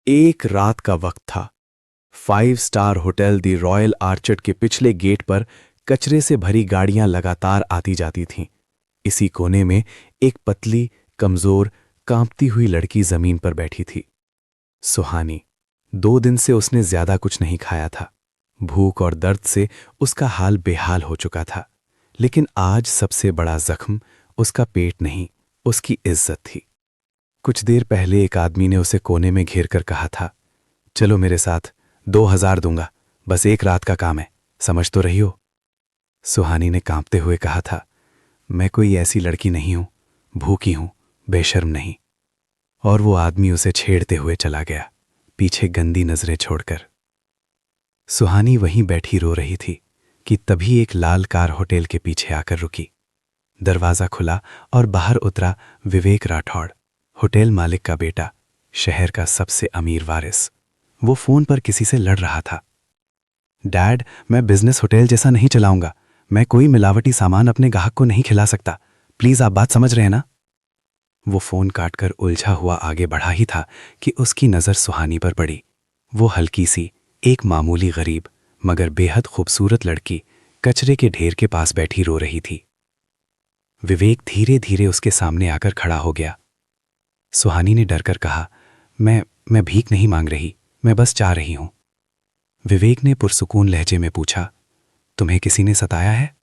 एक रात का वक्त था। 5 स्टार होटल दी रॉयल आर्चर्ड के पिछले गेट पर कचरे से भरी गाड़ियां लगातार आती जाती थीं। इसी कोने में एक पतली, कमजोर, कांपती हुई लड़की जमीन पर बैठी थी। सुहानी। 2 दिन से उसने ज्यादा कुछ नहीं खाया था। भूख और दर्द से उसका हाल बेहाल हो चुका था। लेकिन आज सबसे बड़ा जख्म उसका पेट नहीं, उसकी इज्जत थी। कुछ देर पहले एक आदमी ने उसे कोने में घेर कर कहा था, चलो मेरे साथ, 2000 दूंगा, बस एक रात का काम है, समझ तो रही हो। सुहानी ने कांपते हुए कहा था, मैं कोई ऐसी लड़की नहीं हूं, भूखी हूं, बेशर्म नहीं। और वो आदमी उसे छेड़ते हुए चला गया, पीछे गंदी नजरें छोड़कर। सुहानी वहीं बैठी रो रही थी कि तभी एक लाल कार होटल के पीछे आकर रुकी। दरवाजा खुला और बाहर उतरा विवेक राठौड़, होटल मालिक का बेटा, शहर का सबसे अमीर वारिस। वो फोन पर किसी से लड़ रहा था। डैड, मैं बिजनेस होटल जैसा नहीं चलाऊंगा। मैं कोई मिलावटी सामान अपने ग्राहक को नहीं खिला सकता। प्लीज आप बात समझ रहे हैं ना? वो फोन काटकर उलझा हुआ आगे बढ़ा ही था कि उसकी नजर सुहानी पर पड़ी। वो हल्की सी, एक मामूली गरीब मगर बेहद खूबसूरत लड़की कचरे के ढेर के पास बैठी रो रही थी। विवेक धीरे धीरे उसके सामने आकर खड़ा हो गया। सुहानी ने डरकर कहा, मैं भीख नहीं मांग रही, मैं बस चाह रही हूं। विवेक ने पुरसुकून लहजे में पूछा, तुम्हें किसी ने सताया है?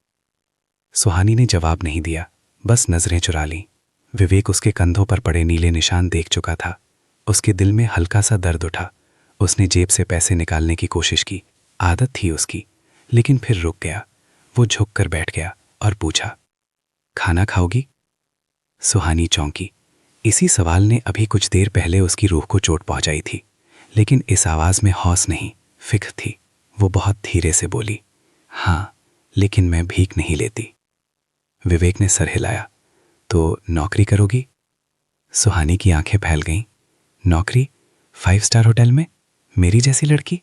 सुहानी ने जवाब नहीं दिया, बस नजरें चुरा लीं। विवेक उसके कंधों पर पड़े नीले निशान देख चुका था। उसके दिल में हल्का सा दर्द उठा। उसने जेब से पैसे निकालने की कोशिश की, आदत थी उसकी, लेकिन फिर रुक गया। वो झुक कर बैठ गया और पूछा, खाना खाओगी? सुहानी चौंकी। इसी सवाल ने अभी कुछ देर पहले उसकी रूह को चोट पहुंचाई थी, लेकिन इस आवाज में हौस नहीं, फिक्र थी। वो बहुत धीरे से बोली, हाँ, लेकिन मैं भीख नहीं लेती। विवेक ने सर हिलाया, तो नौकरी करोगी? सुहानी की आंखें फैल गईं। नौकरी? 5 स्टार होटल में? मेरी जैसी लड़की?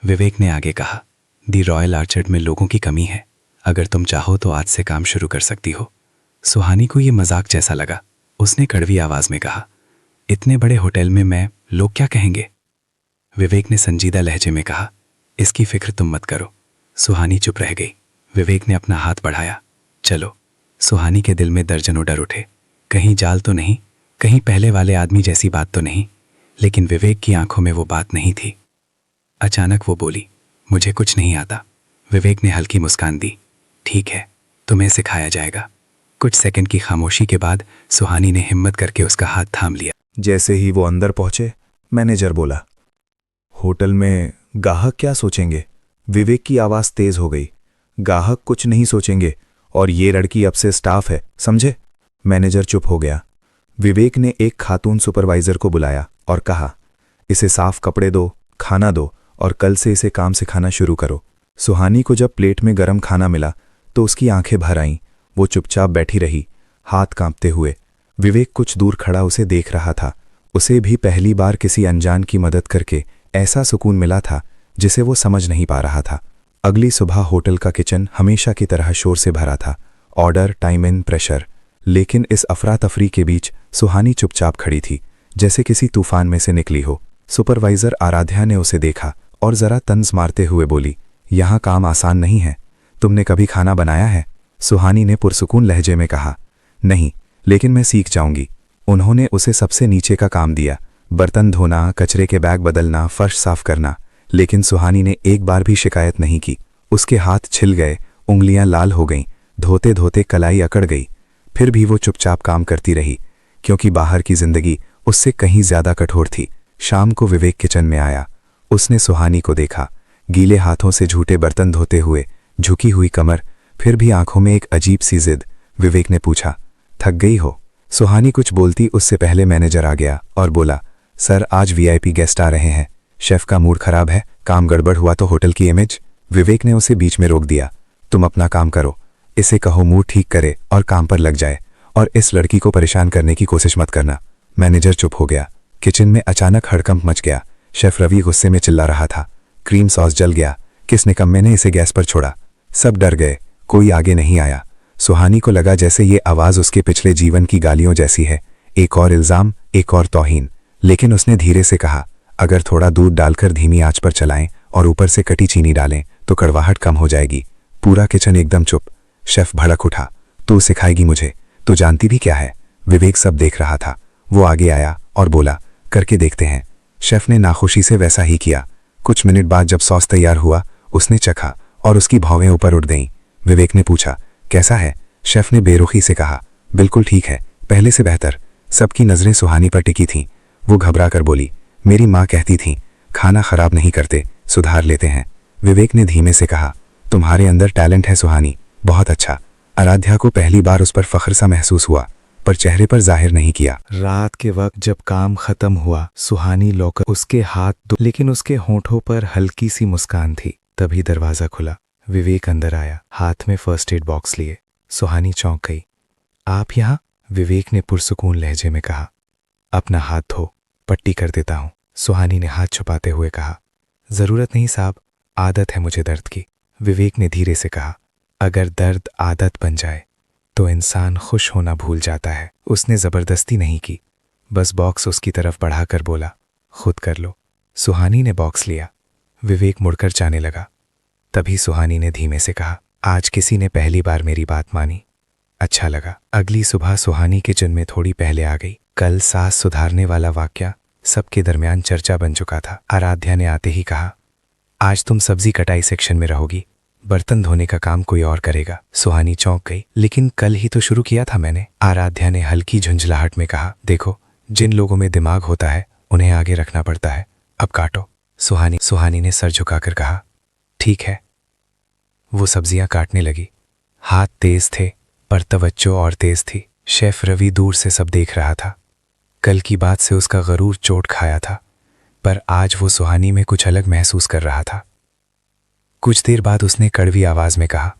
विवेक ने आगे कहा, दी रॉयल आर्चर्ड में लोगों की कमी है। अगर तुम चाहो तो आज से काम शुरू कर सकती हो। सुहानी को यह मजाक जैसा लगा। उसने कड़वी आवाज में कहा, इतने बड़े होटल में लोग क्या कहेंगे? विवेक ने संजीदा लहजे में कहा, इसकी फिक्र तुम मत करो। सुहानी चुप रह गई। विवेक ने अपना हाथ बढ़ाया, चलो। सुहानी के दिल में दर्जनों डर उठे। कहीं जाल तो नहीं, कहीं पहले वाले आदमी जैसी बात तो नहीं। लेकिन विवेक की आंखों में वो बात नहीं थी। अचानक वो बोली, मुझे कुछ नहीं आता। विवेक ने हल्की मुस्कान दी, ठीक है, तुम्हें सिखाया जाएगा। कुछ सेकंड की खामोशी के बाद सुहानी ने हिम्मत करके उसका हाथ थाम लिया। जैसे ही वो अंदर पहुंचे, मैनेजर बोला, होटल में ग्राहक क्या सोचेंगे? विवेक की आवाज तेज हो गई, ग्राहक कुछ नहीं सोचेंगे, और ये लड़की अब से स्टाफ है, समझे? मैनेजर चुप हो गया। विवेक ने एक खातून सुपरवाइजर को बुलाया और कहा, इसे साफ कपड़े दो, खाना दो और कल से इसे काम सिखाना शुरू करो। सुहानी को जब प्लेट में गरम खाना मिला तो उसकी आंखें भर आईं। वो चुपचाप बैठी रही, हाथ कांपते हुए। विवेक कुछ दूर खड़ा उसे देख रहा था। उसे भी पहली बार किसी अनजान की मदद करके ऐसा सुकून मिला था जिसे वो समझ नहीं पा रहा था। अगली सुबह होटल का किचन हमेशा की तरह शोर से भरा था, ऑर्डर, टाइम इन, प्रेशर। लेकिन इस अफरा तफरी के बीच सुहानी चुपचाप खड़ी थी, जैसे किसी तूफान में से निकली हो। सुपरवाइजर आराध्या ने उसे देखा और जरा तंज मारते हुए बोली, यहाँ काम आसान नहीं है, तुमने कभी खाना बनाया है? सुहानी ने पुरसुकून लहजे में कहा, नहीं, लेकिन मैं सीख जाऊंगी। उन्होंने उसे सबसे नीचे का काम दिया, बर्तन धोना, कचरे के बैग बदलना, फर्श साफ करना। लेकिन सुहानी ने एक बार भी शिकायत नहीं की। उसके हाथ छिल गए, उंगलियां लाल हो गईं, धोते धोते कलाई अकड़ गई। फिर भी वो चुपचाप काम करती रही, क्योंकि बाहर की जिंदगी उससे कहीं ज्यादा कठोर थी। शाम को विवेक किचन में आया। उसने सुहानी को देखा, गीले हाथों से झूठे बर्तन धोते हुए, झुकी हुई कमर, फिर भी आंखों में एक अजीब सी जिद। विवेक ने पूछा, थक गई हो? सुहानी कुछ बोलती उससे पहले मैनेजर आ गया और बोला, सर, आज वीआईपी गेस्ट आ रहे हैं। शेफ का मूड खराब है, काम गड़बड़ हुआ तो होटल की इमेज। विवेक ने उसे बीच में रोक दिया, तुम अपना काम करो, इसे कहो मूड ठीक करे और काम पर लग जाए, और इस लड़की को परेशान करने की कोशिश मत करना। मैनेजर चुप हो गया। किचन में अचानक हड़कंप मच गया। शेफ रवि गुस्से में चिल्ला रहा था, क्रीम सॉस जल गया, किस निकम्मे ने इसे गैस पर छोड़ा? सब डर गए, कोई आगे नहीं आया। सुहानी को लगा जैसे ये आवाज उसके पिछले जीवन की गालियों जैसी है, एक और इल्जाम, एक और तौहीन। लेकिन उसने धीरे से कहा, अगर थोड़ा दूध डालकर धीमी आंच पर चलाएं और ऊपर से कटी चीनी डालें तो कड़वाहट कम हो जाएगी। पूरा किचन एकदम चुप। शेफ भड़क उठा, तू सिखाएगी मुझे? तू जानती भी क्या है? विवेक सब देख रहा था। वो आगे आया और बोला, करके देखते हैं। शेफ ने नाखुशी से वैसा ही किया। कुछ मिनट बाद जब सॉस तैयार हुआ, उसने चखा और उसकी भौवें ऊपर उड़ गईं। विवेक ने पूछा, कैसा है? शेफ ने बेरुखी से कहा, बिल्कुल ठीक है, पहले से बेहतर। सबकी नजरें सुहानी पर टिकी थीं। वो घबरा कर बोली, मेरी माँ कहती थी खाना खराब नहीं करते, सुधार लेते हैं। विवेक ने धीमे से कहा, तुम्हारे अंदर टैलेंट है सुहानी, बहुत अच्छा। आराध्या को पहली बार उस पर फख्र सा महसूस हुआ, पर चेहरे पर जाहिर नहीं किया। रात के वक्त जब काम खत्म हुआ, सुहानी लौकर उसके हाथ लेकिन उसके होंठों पर हल्की सी मुस्कान थी। तभी दरवाजा खुला। विवेक अंदर आया, हाथ में फर्स्ट एड बॉक्स लिए। सुहानी चौंक गई। आप यहाँ? विवेक ने पुरसुकून लहजे में कहा। अपना हाथ धो, पट्टी कर देता हूँ। सुहानी ने हाथ छुपाते हुए कहा, जरूरत नहीं साहब, आदत है मुझे दर्द की। विवेक ने धीरे से कहा, अगर दर्द आदत बन जाए तो इंसान खुश होना भूल जाता है। उसने जबरदस्ती नहीं की, बस बॉक्स उसकी तरफ बढ़ाकर बोला, खुद कर लो। सुहानी ने बॉक्स लिया। विवेक मुड़कर जाने लगा। तभी सुहानी ने धीमे से कहा, आज किसी ने पहली बार मेरी बात मानी, अच्छा लगा। अगली सुबह सुहानी किचन में थोड़ी पहले आ गई। कल सास सुधारने वाला वाक्या सबके दरमियान चर्चा बन चुका था। आराध्या ने आते ही कहा, आज तुम सब्जी कटाई सेक्शन में रहोगी, बर्तन धोने का काम कोई और करेगा। सुहानी चौंक गई, लेकिन कल ही तो शुरू किया था मैंने। आराध्या ने हल्की झुंझलाहट में कहा, देखो, जिन लोगों में दिमाग होता है उन्हें आगे रखना पड़ता है। अब काटो। सुहानी ने सर झुकाकर कहा, ठीक है। वो सब्जियां काटने लगी। हाथ तेज थे पर तवज्जो और तेज थी। शेफ रवि दूर से सब देख रहा था। कल की बात से उसका गरूर चोट खाया था, पर आज वो सुहानी में कुछ अलग महसूस कर रहा था। कुछ देर बाद उसने कड़वी आवाज में कहा,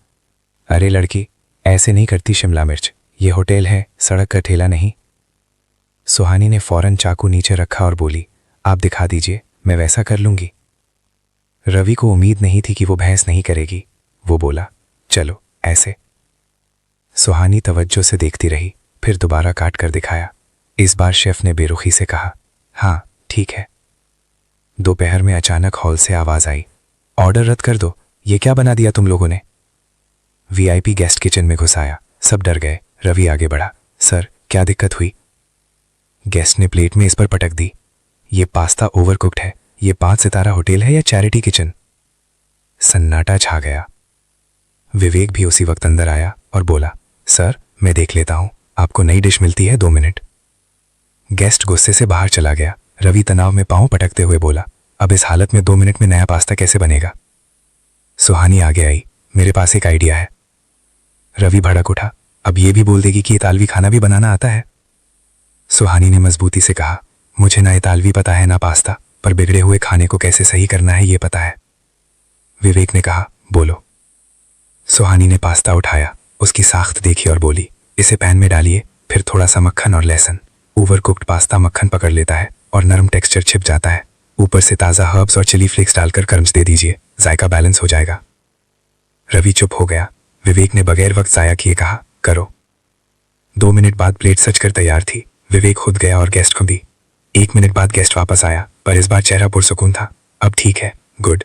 अरे लड़की, ऐसे नहीं करती शिमला मिर्च, ये होटल है, सड़क का ठेला नहीं। सुहानी ने फौरन चाकू नीचे रखा और बोली, आप दिखा दीजिए, मैं वैसा कर लूंगी। रवि को उम्मीद नहीं थी कि वो बहस नहीं करेगी। वो बोला, चलो ऐसे। सुहानी तवज्जो से देखती रही, फिर दोबारा काट कर दिखाया। इस बार शेफ ने बेरुखी से कहा, हाँ ठीक है। दोपहर में अचानक हॉल से आवाज आई, ऑर्डर रद्द कर दो, ये क्या बना दिया तुम लोगों ने? वीआईपी गेस्ट किचन में घुस आया। सब डर गए। रवि आगे बढ़ा, सर क्या दिक्कत हुई? गेस्ट ने प्लेट में इस पर पटक दी, ये पास्ता ओवरकुक्ड है। ये 5 सितारा होटल है या चैरिटी किचन? सन्नाटा छा गया। विवेक भी उसी वक्त अंदर आया और बोला, सर मैं देख लेता हूं, आपको नई डिश मिलती है, 2 मिनट। गेस्ट गुस्से से बाहर चला गया। रवि तनाव में पांव पटकते हुए बोला, अब इस हालत में 2 मिनट में नया पास्ता कैसे बनेगा? सुहानी आगे आई, मेरे पास एक आइडिया है। रवि भड़क उठा, अब ये भी बोल देगी कि इतालवी खाना भी बनाना आता है? सुहानी ने मजबूती से कहा, मुझे ना इतालवी पता है ना पास्ता, पर बिगड़े हुए खाने को कैसे सही करना है ये पता है। विवेक ने कहा, बोलो। सुहानी ने पास्ता उठाया, उसकी साख्त देखी और बोली, इसे पैन में डालिए, फिर थोड़ा सा मक्खन और लहसुन। ओवरकुक्ड पास्ता मक्खन पकड़ लेता है और नरम टेक्सचर छिप जाता है। ऊपर से ताज़ा हर्ब्स और चिली फ्लेक्स डालकर क्रंच दे दीजिए, जायका बैलेंस हो जाएगा। रवि चुप हो गया। विवेक ने बगैर वक्त जाया किए कहा, करो। 2 मिनट बाद प्लेट सजकर तैयार थी। विवेक खुद गया और गेस्ट को दी। 1 मिनट बाद गेस्ट वापस आया, पर इस बार चेहरा पुरसुकून था। अब ठीक है, गुड।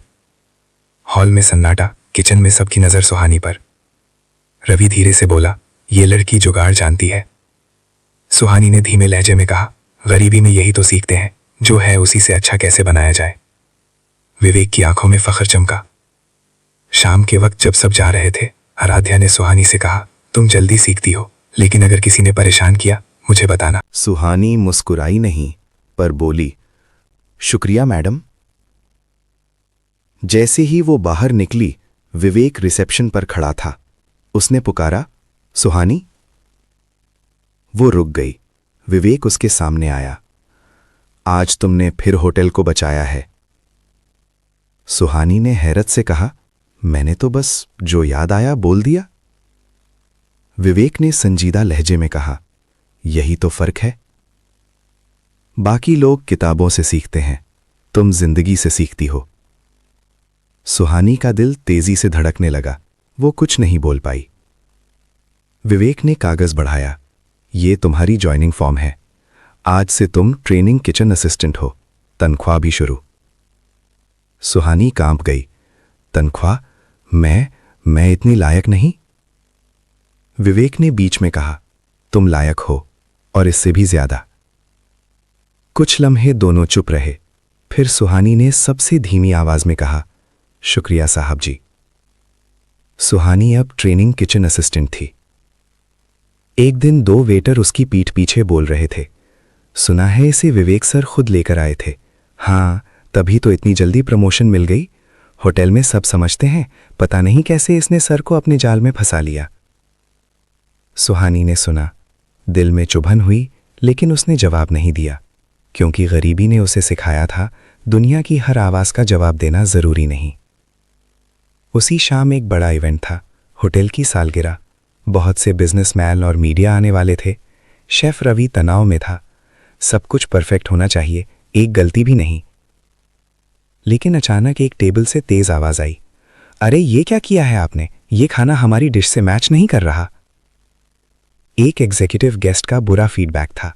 हॉल में सन्नाटा, किचन में सबकी नजर सुहानी पर। रवि धीरे से बोला, ये लड़की जुगाड़ जानती है। सुहानी ने धीमे लहजे में कहा, गरीबी में यही तो सीखते हैं, जो है उसी से अच्छा कैसे बनाया जाए। विवेक की आंखों में फख्र चमका। शाम के वक्त जब सब जा रहे थे, आराध्या ने सुहानी से कहा, तुम जल्दी सीखती हो, लेकिन अगर किसी ने परेशान किया मुझे बताना। सुहानी मुस्कुराई नहीं, पर बोली, शुक्रिया मैडम। जैसे ही वो बाहर निकली, विवेक रिसेप्शन पर खड़ा था। उसने पुकारा, सुहानी। वो रुक गई। विवेक उसके सामने आया। आज तुमने फिर होटल को बचाया है। सुहानी ने हैरत से कहा, मैंने तो बस जो याद आया बोल दिया। विवेक ने संजीदा लहजे में कहा, यही तो फर्क है। बाकी लोग किताबों से सीखते हैं, तुम जिंदगी से सीखती हो। सुहानी का दिल तेजी से धड़कने लगा। वो कुछ नहीं बोल पाई। विवेक ने कागज बढ़ाया, ये तुम्हारी ज्वाइनिंग फॉर्म है। आज से तुम ट्रेनिंग किचन असिस्टेंट हो। तनख्वाह भी शुरू। सुहानी कांप गई। तनख्वाह? मैं इतनी लायक नहीं। विवेक ने बीच में कहा, तुम लायक हो, और इससे भी ज्यादा। कुछ लम्हे दोनों चुप रहे। फिर सुहानी ने सबसे धीमी आवाज में कहा, शुक्रिया साहब जी। सुहानी अब ट्रेनिंग किचन असिस्टेंट थी। एक दिन 2 वेटर उसकी पीठ पीछे बोल रहे थे, सुना है इसे विवेक सर खुद लेकर आए थे। हाँ, तभी तो इतनी जल्दी प्रमोशन मिल गई। होटल में सब समझते हैं, पता नहीं कैसे इसने सर को अपने जाल में फंसा लिया। सुहानी ने सुना। दिल में चुभन हुई, लेकिन उसने जवाब नहीं दिया, क्योंकि गरीबी ने उसे सिखाया था दुनिया की हर आवाज का जवाब देना जरूरी नहीं। उसी शाम एक बड़ा इवेंट था, होटल की सालगिरह। बहुत से बिजनेसमैन और मीडिया आने वाले थे। शेफ रवि तनाव में था। सब कुछ परफेक्ट होना चाहिए, एक गलती भी नहीं। लेकिन अचानक एक टेबल से तेज आवाज आई, अरे ये क्या किया है आपने? ये खाना हमारी डिश से मैच नहीं कर रहा। एक एग्जीक्यूटिव गेस्ट का बुरा फीडबैक था।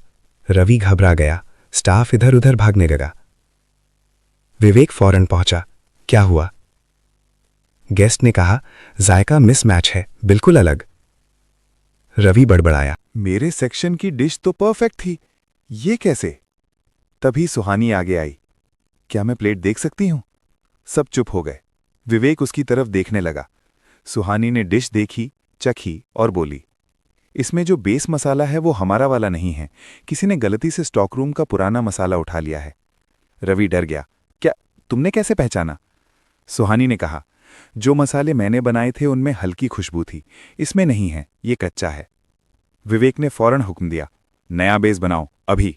रवि घबरा गया, स्टाफ इधर उधर भागने लगा। विवेक फौरन पहुंचा, क्या हुआ? गेस्ट ने कहा, जायका मिसमैच है, बिल्कुल अलग। रवि बड़बड़ाया, मेरे सेक्शन की डिश तो परफेक्ट थी, ये कैसे? तभी सुहानी आगे आई, क्या मैं प्लेट देख सकती हूं? सब चुप हो गए। विवेक उसकी तरफ देखने लगा। सुहानी ने डिश देखी, चखी और बोली, इसमें जो बेस मसाला है वो हमारा वाला नहीं है, किसी ने गलती से स्टॉक रूम का पुराना मसाला उठा लिया है। रवि डर गया, क्या तुमने कैसे पहचाना? सुहानी ने कहा, जो मसाले मैंने बनाए थे उनमें हल्की खुशबू थी, इसमें नहीं है, ये कच्चा है। विवेक ने फौरन हुक्म दिया, नया बेस बनाओ अभी।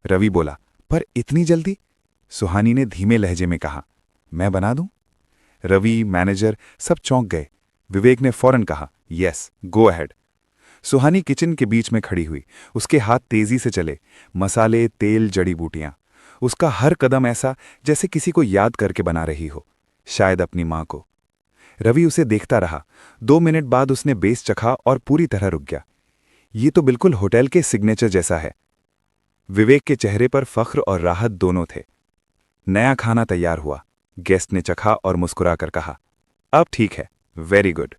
रवि बोला, पर इतनी जल्दी? सुहानी ने धीमे लहजे में कहा, मैं बना दूं? रवि, मैनेजर सब चौंक गए। विवेक ने फौरन कहा, यस, गो अहेड। सुहानी किचन के बीच में खड़ी हुई, उसके हाथ तेजी से चले, मसाले, तेल, जड़ी बूटियां। उसका हर कदम ऐसा जैसे किसी को याद करके बना रही हो, शायद अपनी मां को। रवि उसे देखता रहा। 2 मिनट बाद उसने बेस चखा और पूरी तरह रुक गया। ये तो बिल्कुल होटल के सिग्नेचर जैसा है। विवेक के चेहरे पर फख्र और राहत दोनों थे। नया खाना तैयार हुआ। गेस्ट ने चखा और मुस्कुराकर कहा, अब ठीक है, वेरी गुड।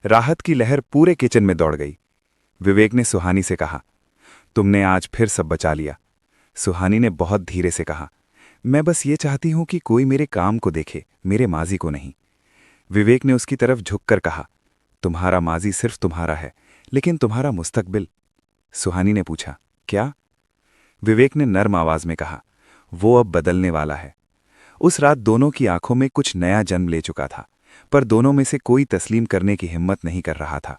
राहत की लहर पूरे किचन में दौड़ गई। विवेक ने सुहानी से कहा, तुमने आज फिर सब बचा लिया। सुहानी ने बहुत धीरे से कहा, मैं बस ये चाहती हूं कि कोई मेरे काम को देखे, मेरे माजी को नहीं। विवेक ने उसकी तरफ झुककर कहा, तुम्हारा माजी सिर्फ तुम्हारा है, लेकिन तुम्हारा मुस्तकबिल? सुहानी ने पूछा, क्या? विवेक ने नर्म आवाज में कहा, वो अब बदलने वाला है। उस रात दोनों की आंखों में कुछ नया जन्म ले चुका था, पर दोनों में से कोई तस्लीम करने की हिम्मत नहीं कर रहा था।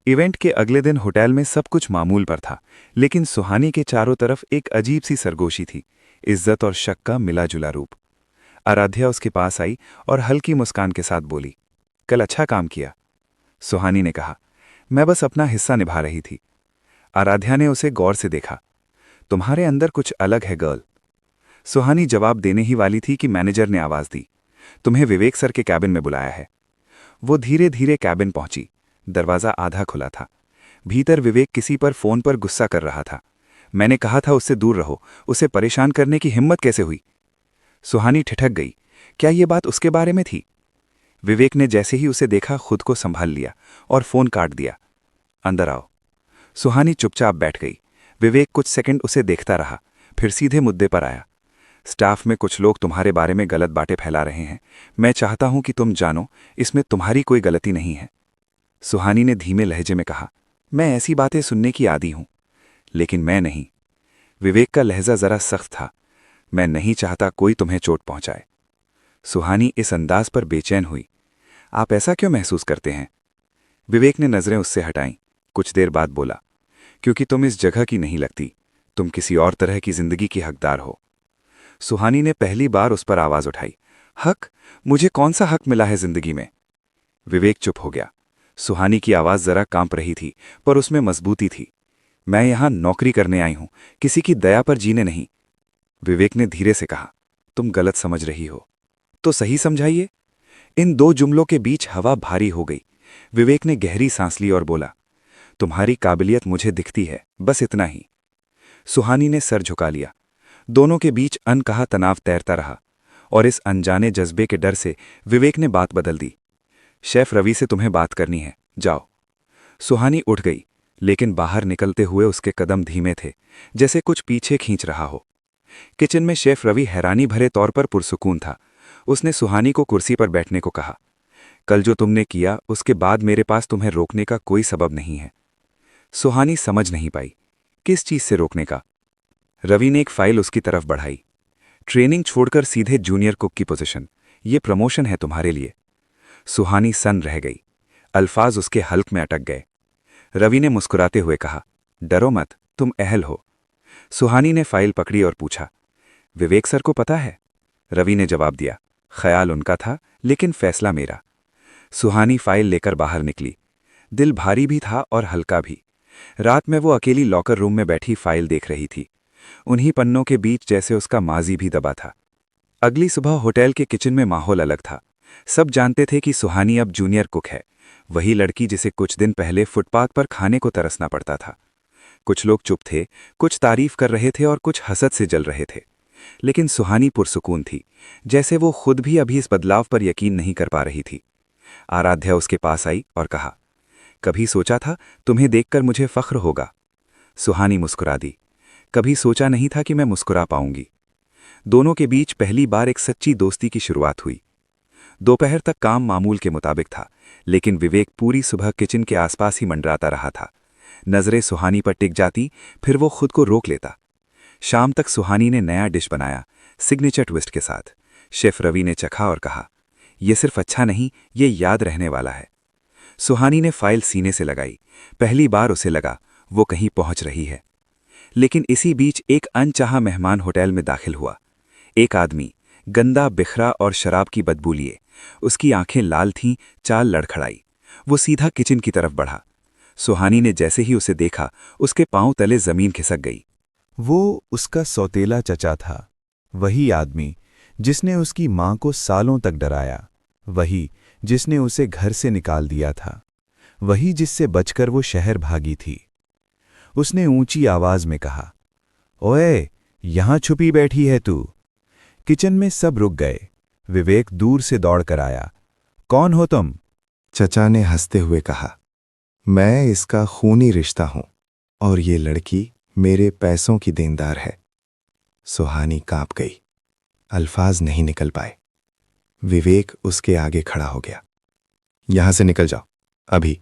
इवेंट के अगले दिन होटल में सब कुछ मामूल पर था, लेकिन सुहानी के चारों तरफ एक अजीब सी सरगोशी थी, इज्जत और शक का मिला जुला रूप। आराध्या उसके पास आई और हल्की मुस्कान के साथ बोली, कल अच्छा काम किया। सुहानी ने कहा, मैं बस अपना हिस्सा निभा रही थी। आराध्या ने उसे गौर से देखा, तुम्हारे अंदर कुछ अलग है गर्ल। सुहानी जवाब देने ही वाली थी कि मैनेजर ने आवाज दी, तुम्हें विवेक सर के कैबिन में बुलाया है। वो धीरे धीरे कैबिन पहुंची। दरवाजा आधा खुला था। भीतर विवेक किसी पर फोन पर गुस्सा कर रहा था। मैंने कहा था उससे दूर रहो, उसे परेशान करने की हिम्मत कैसे हुई? सुहानी ठिठक गई, क्या ये बात उसके बारे में थी? विवेक ने जैसे ही उसे देखा खुद को संभाल लिया और फोन काट दिया। अंदर आओ। सुहानी चुपचाप बैठ गई। विवेक कुछ सेकंड उसे देखता रहा, फिर सीधे मुद्दे पर आया। स्टाफ में कुछ लोग तुम्हारे बारे में गलत बातें फैला रहे हैं। मैं चाहता हूं कि तुम जानो, इसमें तुम्हारी कोई गलती नहीं है। सुहानी ने धीमे लहजे में कहा, मैं ऐसी बातें सुनने की आदी हूं, लेकिन मैं नहीं। विवेक का लहजा जरा सख्त था। मैं नहीं चाहता कोई तुम्हें चोट पहुंचाए। सुहानी इस अंदाज पर बेचैन हुई। आप ऐसा क्यों महसूस करते हैं? विवेक ने नजरें उससे हटाईं। कुछ देर बाद बोला, क्योंकि तुम इस जगह की नहीं लगती, तुम किसी और तरह की जिंदगी की हकदार हो। सुहानी ने पहली बार उस पर आवाज उठाई, हक? मुझे कौन सा हक मिला है जिंदगी में? विवेक चुप हो गया। सुहानी की आवाज जरा कांप रही थी, पर उसमें मजबूती थी। मैं यहां नौकरी करने आई हूं, किसी की दया पर जीने नहीं। विवेक ने धीरे से कहा, तुम गलत समझ रही हो। तो सही समझाइए। इन 2 जुमलों के बीच हवा भारी हो गई। विवेक ने गहरी सांस ली और बोला, तुम्हारी काबिलियत मुझे दिखती है, बस इतना ही। सुहानी ने सर झुका लिया। दोनों के बीच अनकहा तनाव तैरता रहा और इस अनजाने जज्बे के डर से विवेक ने बात बदल दी। शेफ रवि से तुम्हें बात करनी है, जाओ। सुहानी उठ गई, लेकिन बाहर निकलते हुए उसके कदम धीमे थे, जैसे कुछ पीछे खींच रहा हो। किचन में शेफ रवि हैरानी भरे तौर पर पुरसुकून था। उसने सुहानी को कुर्सी पर बैठने को कहा। कल जो तुमने किया उसके बाद मेरे पास तुम्हें रोकने का कोई सबब नहीं है। सुहानी समझ नहीं पाई, किस चीज से रोकने का। रवि ने एक फाइल उसकी तरफ बढ़ाई। ट्रेनिंग छोड़कर सीधे जूनियर कुक की पोजीशन, ये प्रमोशन है तुम्हारे लिए। सुहानी सन रह गई, अल्फाज उसके हल्क में अटक गए। रवि ने मुस्कुराते हुए कहा, डरो मत, तुम अहल हो। सुहानी ने फाइल पकड़ी और पूछा, विवेक सर को पता है? रवि ने जवाब दिया, ख्याल उनका था लेकिन फैसला मेरा। सुहानी फाइल लेकर बाहर निकली। दिल भारी भी था और हल्का भी। रात में वो अकेली लॉकर रूम में बैठी फाइल देख रही थी। उन्हीं पन्नों के बीच जैसे उसका माजी भी दबा था। अगली सुबह होटल के किचन में माहौल अलग था। सब जानते थे कि सुहानी अब जूनियर कुक है, वही लड़की जिसे कुछ दिन पहले फुटपाथ पर खाने को तरसना पड़ता था। कुछ लोग चुप थे, कुछ तारीफ कर रहे थे और कुछ हसद से जल रहे थे। लेकिन सुहानी पुरसुकून थी, जैसे वो खुद भी अभी इस बदलाव पर यकीन नहीं कर पा रही थी। आराध्या उसके पास आई और कहा, कभी सोचा था तुम्हें देखकर मुझे फख्र होगा? सुहानी मुस्कुरा दी, कभी सोचा नहीं था कि मैं मुस्कुरा पाऊंगी। दोनों के बीच पहली बार एक सच्ची दोस्ती की शुरुआत हुई। दोपहर तक काम मामूल के मुताबिक था, लेकिन विवेक पूरी सुबह किचन के आसपास ही मंडराता रहा था। नजरें सुहानी पर टिक जाती, फिर वो खुद को रोक लेता। शाम तक सुहानी ने नया डिश बनाया, सिग्नेचर ट्विस्ट के साथ। शेफ रवि ने चखा और कहा, यह सिर्फ अच्छा नहीं, ये याद रहने वाला है। सुहानी ने फाइल सीने से लगाई। पहली बार उसे लगा वो कहीं पहुंच रही है। लेकिन इसी बीच एक अनचाहा मेहमान होटल में दाखिल हुआ। एक आदमी, गंदा, बिखरा और शराब की बदबू लिए। उसकी आंखें लाल थीं, चाल लड़खड़ाई। वो सीधा किचन की तरफ बढ़ा। सुहानी ने जैसे ही उसे देखा, उसके पांव तले जमीन खिसक गई। वो उसका सौतेला चचा था, वही आदमी जिसने उसकी मां को सालों तक डराया, वही जिसने उसे घर से निकाल दिया था, वही जिससे बचकर वो शहर भागी थी। उसने ऊंची आवाज में कहा, ओए, यहां छुपी बैठी है तू? किचन में सब रुक गए। विवेक दूर से दौड़कर आया। कौन हो तुम? चचा ने हंसते हुए कहा, मैं इसका खूनी रिश्ता हूं और ये लड़की मेरे पैसों की देनदार है। सुहानी कांप गई, अल्फाज नहीं निकल पाए। विवेक उसके आगे खड़ा हो गया। यहां से निकल जाओ अभी।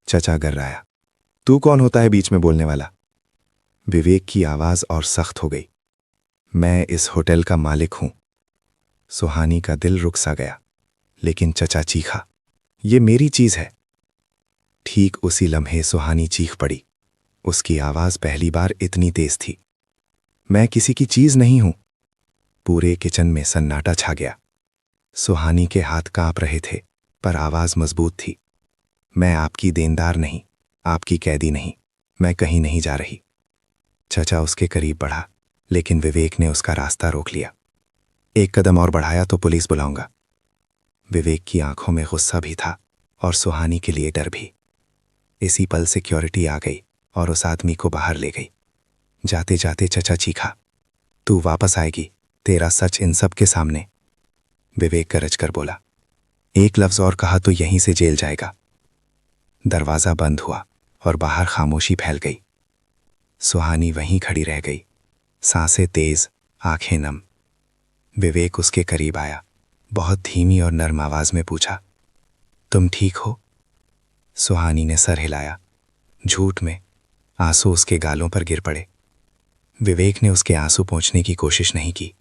चचा गर्राया, तू कौन होता है बीच में बोलने वाला? विवेक की आवाज और सख्त हो गई, मैं इस होटल का मालिक हूं। सुहानी का दिल रुक सा गया, लेकिन चचा चीखा, ये मेरी चीज है। ठीक उसी लम्हे सुहानी चीख पड़ी। उसकी आवाज पहली बार इतनी तेज थी। मैं किसी की चीज नहीं हूं। पूरे किचन में सन्नाटा छा गया। सुहानी के हाथ कांप रहे थे, पर आवाज मजबूत थी। मैं आपकी देनदार नहीं, आपकी कैदी नहीं, मैं कहीं नहीं जा रही। चचा उसके करीब बढ़ा, लेकिन विवेक ने उसका रास्ता रोक लिया। एक कदम और बढ़ाया तो पुलिस बुलाऊंगा। विवेक की आंखों में गुस्सा भी था और सुहानी के लिए डर भी। इसी पल सिक्योरिटी आ गई और उस आदमी को बाहर ले गई। जाते जाते चचा चीखा, तू वापस आएगी, तेरा सच इन सब के सामने। विवेक गरज कर बोला, एक लफ्ज और कहा तो यहीं से जेल जाएगा। दरवाजा बंद हुआ और बाहर खामोशी फैल गई। सुहानी वहीं खड़ी रह गई, सांसें तेज, आंखें नम। विवेक उसके करीब आया, बहुत धीमी और नर्म आवाज में पूछा, तुम ठीक हो? सुहानी ने सर हिलाया। झूठ में आंसू उसके गालों पर गिर पड़े। विवेक ने उसके आंसू पोंछने की कोशिश नहीं की,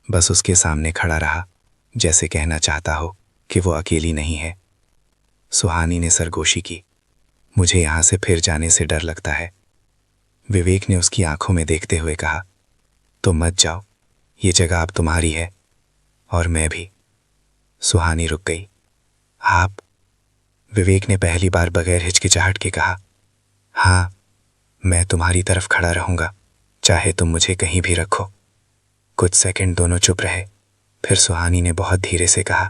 बस उसके सामने खड़ा रहा, जैसे कहना चाहता हो कि वो अकेली नहीं है। सुहानी ने सरगोशी की, मुझे यहां से फिर जाने से डर लगता है। विवेक ने उसकी आंखों में देखते हुए कहा, तो मत जाओ, ये जगह अब तुम्हारी है और मैं भी। सुहानी रुक गई। आप? विवेक ने पहली बार बगैर हिचकिचाहट के कहा, हाँ, मैं तुम्हारी तरफ खड़ा रहूंगा, चाहे तुम मुझे कहीं भी रखो। कुछ सेकंड दोनों चुप रहे, फिर सुहानी ने बहुत धीरे से कहा,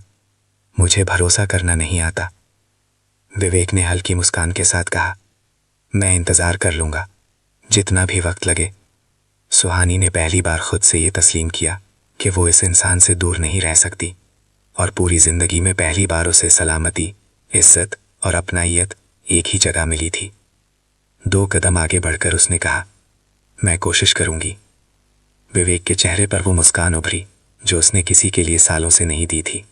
मुझे भरोसा करना नहीं आता। विवेक ने हल्की मुस्कान के साथ कहा, मैं इंतजार कर लूंगा, जितना भी वक्त लगे। सुहानी ने पहली बार खुद से ये तस्लीम किया कि वो इस इंसान से दूर नहीं रह सकती, और पूरी जिंदगी में पहली बार उसे सलामती, इज्जत और अपनाइयत एक ही जगह मिली थी। 2 कदम आगे बढ़कर उसने कहा, मैं कोशिश करूंगी। विवेक के चेहरे पर वो मुस्कान उभरी जो उसने किसी के लिए सालों से नहीं दी थी।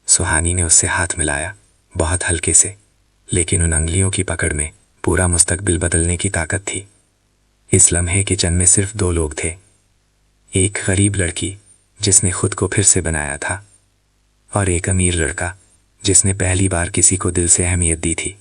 सुहानी ने उससे हाथ मिलाया, बहुत हल्के से, लेकिन उन अंगलियों की पकड़ में पूरा मुस्तकबिल बदलने की ताकत थी। इस लम्हे किचन में सिर्फ 2 लोग थे, एक गरीब लड़की जिसने खुद को फिर से बनाया था, और एक अमीर लड़का जिसने पहली बार किसी को दिल से अहमियत दी थी।